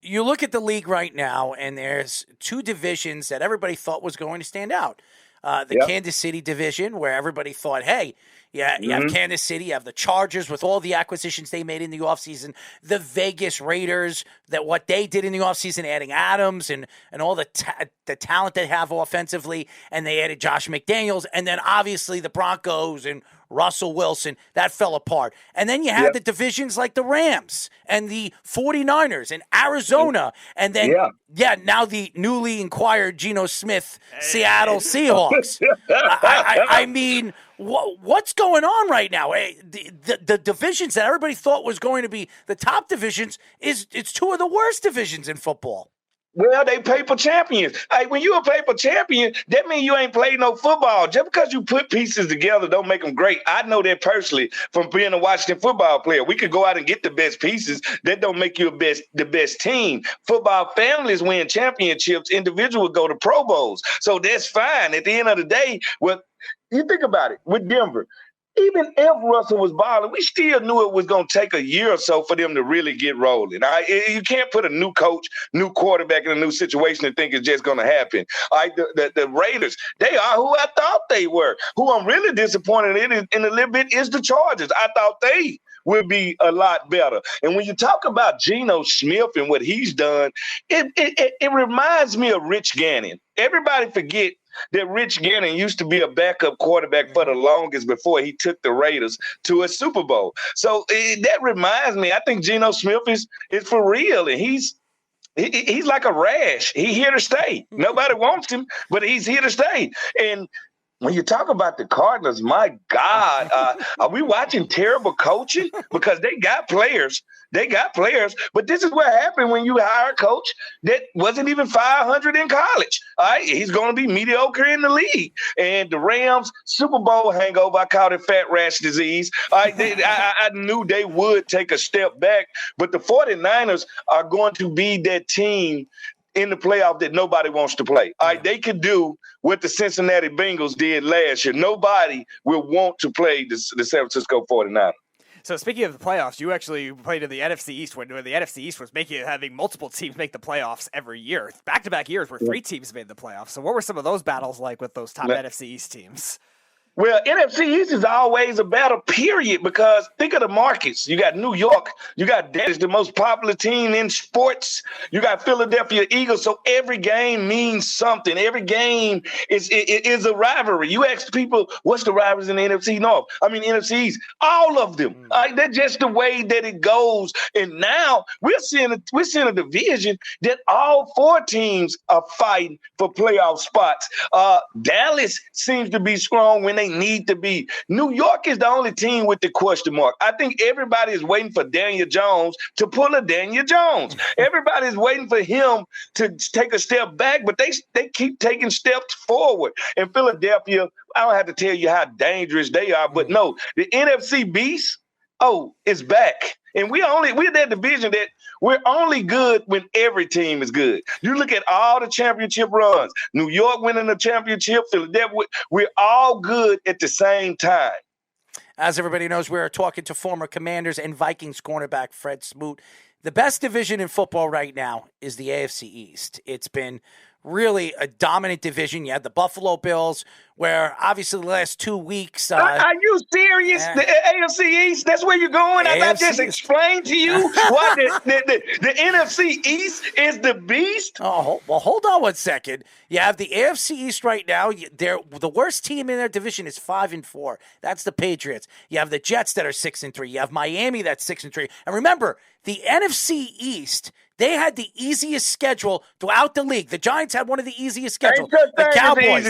You look at the league right now, and there's two divisions that everybody thought was going to stand out. The Kansas City division, where everybody thought, hey, yeah, you have Kansas City, you have the Chargers with all the acquisitions they made in the offseason, the Vegas Raiders, that what they did in the offseason, adding Adams and all the talent they have offensively, and they added Josh McDaniels, and then obviously the Broncos and Russell Wilson, that fell apart. And then you had the divisions like the Rams and the 49ers and Arizona, and then, now the newly acquired Geno Smith Seattle Seahawks. I mean, what's going on right now? The divisions that everybody thought was going to be the top divisions, it's two of the worst divisions in football. Well, they paper champions. Hey, when you're a paper champion, that means you ain't played no football. Just because you put pieces together don't make them great. I know that personally from being a Washington football player. We could go out and get the best pieces. That don't make you the best team. Football families win championships. Individuals go to Pro Bowls. So that's fine. At the end of the day, well, you think about it with Denver. Even if Russell was balling, we still knew it was going to take a year or so for them to really get rolling. You can't put a new coach, new quarterback in a new situation and think it's just going to happen. The Raiders, they are who I thought they were. Who I'm really disappointed in a little bit is the Chargers. I thought they would be a lot better. And when you talk about Geno Smith and what he's done, it reminds me of Rich Gannon. Everybody forget that Rich Gannon used to be a backup quarterback for the longest before he took the Raiders to a Super Bowl. So that reminds me, I think Geno Smith is for real, and he's like a rash. He's here to stay. Nobody wants him, but he's here to stay. And when you talk about the Cardinals, my God, are we watching terrible coaching? Because they got players. But this is what happened when you hire a coach that wasn't even 500 in college. All right, he's going to be mediocre in the league. And the Rams, Super Bowl hangover, I called it fat rash disease. All right, I knew they would take a step back. But the 49ers are going to be that team in the playoff that nobody wants to play. All right, they could do what the Cincinnati Bengals did last year. Nobody will want to play the San Francisco 49ers. So speaking of the playoffs, you actually played in the NFC East when the NFC East was having multiple teams make the playoffs every year. Back-to-back years where 3 teams made the playoffs. So what were some of those battles like with those top NFC East teams? Well, NFC East is always a battle, period, because think of the markets. You got New York. You got Dallas, the most popular team in sports. You got Philadelphia Eagles. So every game means something. Every game is a rivalry. You ask people, what's the rivalries in the NFC East? All of them. That's just the way that it goes. And now we're seeing a division that all 4 teams are fighting for playoff spots. Dallas seems to be strong when they need to be. New York is the only team with the question mark. I think everybody is waiting for Daniel Jones to pull a Daniel Jones. Everybody is waiting for him to take a step back, but they keep taking steps forward. And Philadelphia, I don't have to tell you how dangerous they are, but no, the NFC Beast, is back. And we're that division that we're only good when every team is good. You look at all the championship runs. New York winning the championship, Philadelphia, we're all good at the same time. As everybody knows, we're talking to former Commanders and Vikings cornerback Fred Smoot. The best division in football right now is the AFC East. It's been really a dominant division. You had the Buffalo Bills, where obviously the last 2 weeks. Are you serious? The AFC East? That's where you're going? I just explained to you why the NFC East is the beast? Oh, well, hold on 1 second. You have the AFC East right now. The worst team in their division is 5-4. That's the Patriots. You have the Jets that are 6-3. You have Miami that's 6-3. And remember, the NFC East, they had the easiest schedule throughout the league. The Giants had one of the easiest schedules. The Cowboys.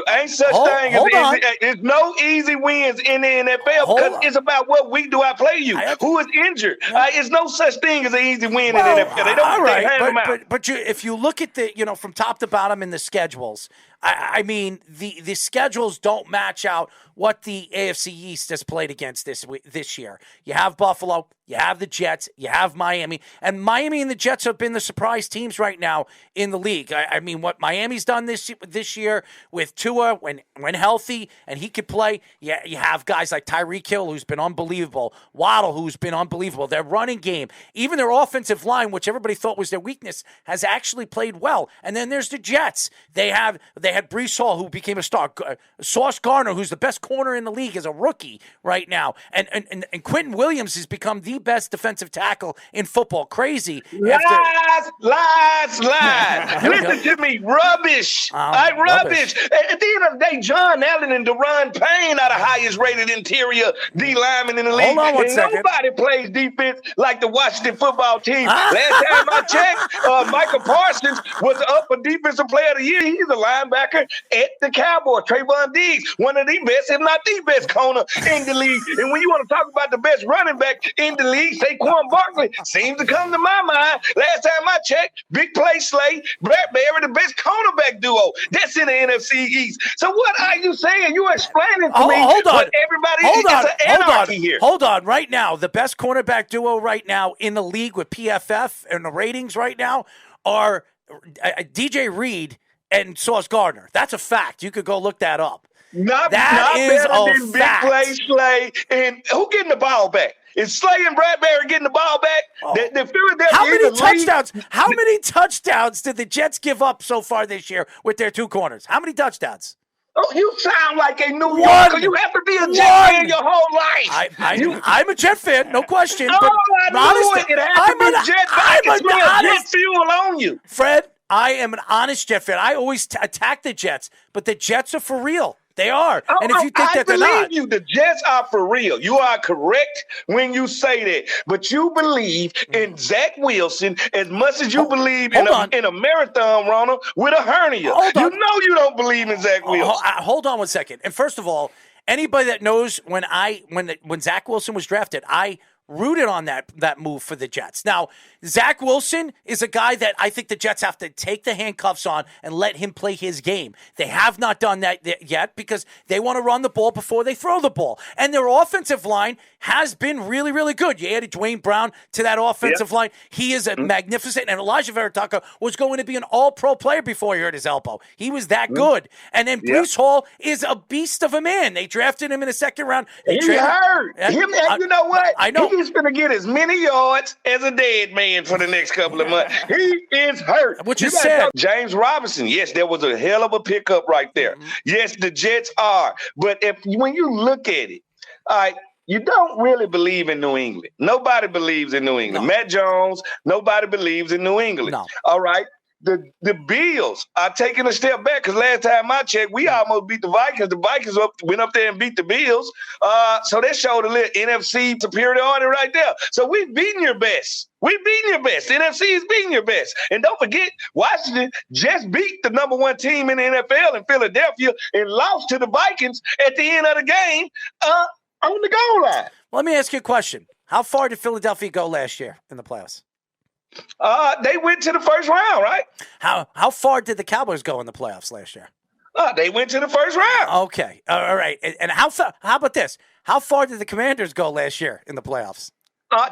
Ain't such thing as easy. There's no easy wins in the NFL because it's about what week do I play you. Who is injured? It's no such thing as an easy win in the NFL. They don't hand them out. But if you look at the, from top to bottom in the schedules, I mean, the schedules don't match out what the AFC East has played against this year. You have Buffalo, you have the Jets, you have Miami, and Miami and the Jets have been the surprise teams right now in the league. I mean, what Miami's done this year with Tua when healthy and he could play. Yeah, you have guys like Tyreek Hill, who's been unbelievable, Waddle, who's been unbelievable. Their running game, even their offensive line, which everybody thought was their weakness, has actually played well. And then there's the Jets. They had Breece Hall, who became a star. Sauce Gardner, who's the best corner in the league, is a rookie right now. And Quentin Williams has become the best defensive tackle in football. Crazy. Lies. Listen to me. Rubbish. Rubbish. At the end of the day, John Allen and Deron Payne are the highest rated interior D linemen in the league. Hold on one second. Nobody plays defense like the Washington football team. Last time I checked, Michael Parsons was up for Defensive Player of the Year. He's a linebacker at the Cowboys. Trayvon Diggs, one of the best, if not the best corner in the league. And when you want to talk about the best running back in the league, Saquon Barkley seems to come to my mind. Last time I checked, Big Play Slay, Bradbury, the best cornerback duo. That's in the NFC East. So what are you saying? You explaining to me what everybody is anarchy here. Hold on. Right now, the best cornerback duo right now in the league with PFF and the ratings right now are DJ Reed and Sauce Gardner. That's a fact. You could go look that up. Not better than Big Play Slay. And who getting the ball back? Is Slay and Bradbury getting the ball back? The Philadelphia How many touchdowns did the Jets give up so far this year with their two corners? How many touchdowns? Oh, you sound like a New Yorker. You have to be a Jet fan your whole life. I'm a Jet fan, no question. Oh, but I knew it had to be Jet. I'm Jet fuel on you. Fred, I am an honest Jet fan. I always attack the Jets, but the Jets are for real. They are. And if you think that they're not. I believe you. The Jets are for real. You are correct when you say that. But you believe in Zach Wilson as much as you believe in a marathon runner with a hernia. You know you don't believe in Zach Wilson. Hold on one second. And first of all, anybody that knows when Zach Wilson was drafted, I rooted on that move for the Jets. Now, Zach Wilson is a guy that I think the Jets have to take the handcuffs on and let him play his game. They have not done that yet because they want to run the ball before they throw the ball. And their offensive line has been really, really good. You added Dwayne Brown to that offensive line. He is a magnificent, and Elijah Vera-Tucker was going to be an all-pro player before he hurt his elbow. He was that good. And then Breece Hall is a beast of a man. They drafted him in the second round. He hurt. You know what? I know. He's going to get as many yards as a dead man for the next couple of months. He is hurt. What you said. James Robinson, yes, there was a hell of a pickup right there. Yes, the Jets are. But when you look at it, all right, you don't really believe in New England. Nobody believes in New England. No. Matt Jones, nobody believes in New England. No. All right. The Bills are taking a step back because last time I checked, we almost beat the Vikings. The Vikings went up there and beat the Bills. So that showed a little NFC superiority right there. So we've beaten your best. We've beaten your best. The NFC is beating your best. And don't forget, Washington just beat the number one team in the NFL in Philadelphia and lost to the Vikings at the end of the game on the goal line. Well, let me ask you a question. How far did Philadelphia go last year in the playoffs? They went to the first round, right? How far did the Cowboys go in the playoffs last year? They went to the first round. Okay. All right. And how about this? How far did the Commanders go last year in the playoffs?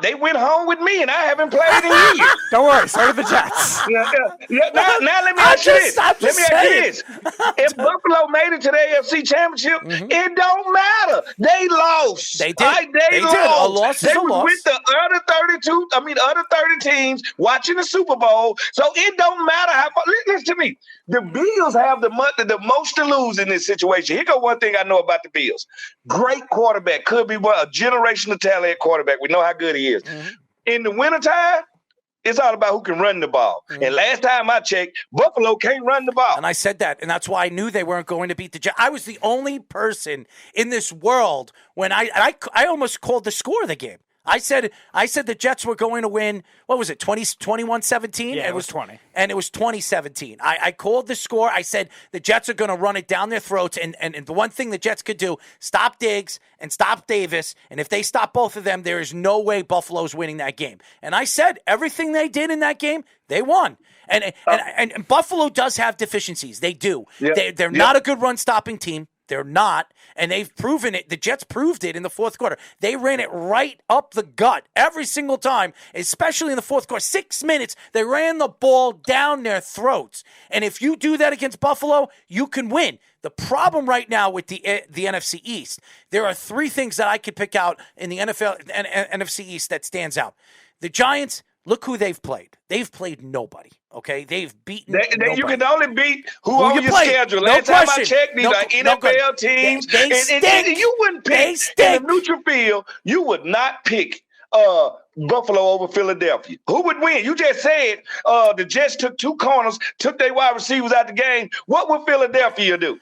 They went home with me, and I haven't played in years. Don't worry, so did the Jets. Now let me ask you this. Let me ask you this. If Buffalo made it to the AFC Championship, it don't matter. They lost. They did. They lost. A loss is a loss. With the other 30 teams watching the Super Bowl. So it don't matter how far. Listen to me. The Bills have the most to lose in this situation. Here go one thing I know about the Bills. Great quarterback. Could be a generational talent quarterback. We know how good he is. In the wintertime, it's all about who can run the ball. And last time I checked, Buffalo can't run the ball. And I said that, and that's why I knew they weren't going to beat the Jets. I was the only person in this world when I almost called the score of the game. I said the Jets were going to win, what was it, 21-17? Yeah, it was 20. And it was 2017. I called the score. I said the Jets are going to run it down their throats. And the one thing the Jets could do, stop Diggs and stop Davis. And if they stop both of them, there is no way Buffalo's winning that game. And I said everything they did in that game, they won. And Buffalo does have deficiencies. They do. Yep. They're not a good run-stopping team. They're not, and they've proven it. The Jets proved it in the fourth quarter. They ran it right up the gut every single time, especially in the fourth quarter. 6 minutes, they ran the ball down their throats. And if you do that against Buffalo, you can win. The problem right now with the NFC East, there are three things that I could pick out in the NFC East that stands out. The Giants, look who they've played. They've played nobody. Okay, they've beaten. You can only beat who on your schedule. Last time I checked, these are NFL teams, and you wouldn't pick in a neutral field. You would not pick Buffalo over Philadelphia. Who would win? You just said the Jets took two corners, took their wide receivers out the game. What would Philadelphia do?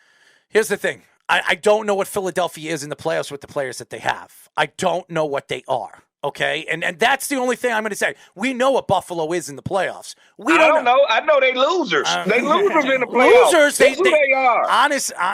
Here's the thing. I don't know what Philadelphia is in the playoffs with the players that they have. I don't know what they are. Okay, and that's the only thing I'm going to say. We know what Buffalo is in the playoffs. I don't know. I know they losers. They losers in the playoffs. Losers. That's who they are.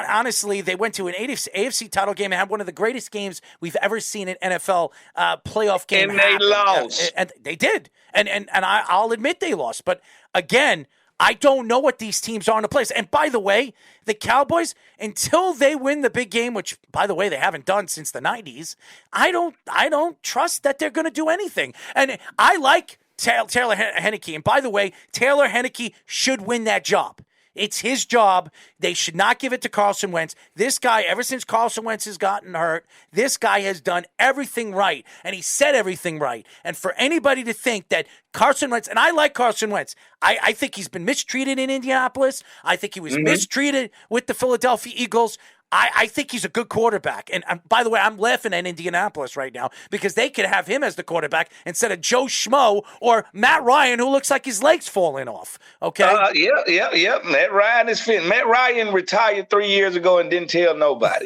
Honestly, they went to an AFC title game and had one of the greatest games we've ever seen in NFL playoff game. And they lost. And they did. And I'll admit they lost. But again, I don't know what these teams are in the playoffs. And by the way, the Cowboys, until they win the big game, which, by the way, they haven't done since the 90s, I don't trust that they're going to do anything. And I like Taylor Heinicke. And by the way, Taylor Heinicke should win that job. It's his job. They should not give it to Carson Wentz. This guy, ever since Carson Wentz has gotten hurt, this guy has done everything right, and he said everything right. And for anybody to think that Carson Wentz, and I like Carson Wentz, I think he's been mistreated in Indianapolis. I think he was mistreated with the Philadelphia Eagles. I think he's a good quarterback. And by the way, I'm laughing at Indianapolis right now because they could have him as the quarterback instead of Joe Schmo or Matt Ryan, who looks like his leg's falling off. Okay? Yeah. Matt Ryan is fit. Matt Ryan retired 3 years ago and didn't tell nobody.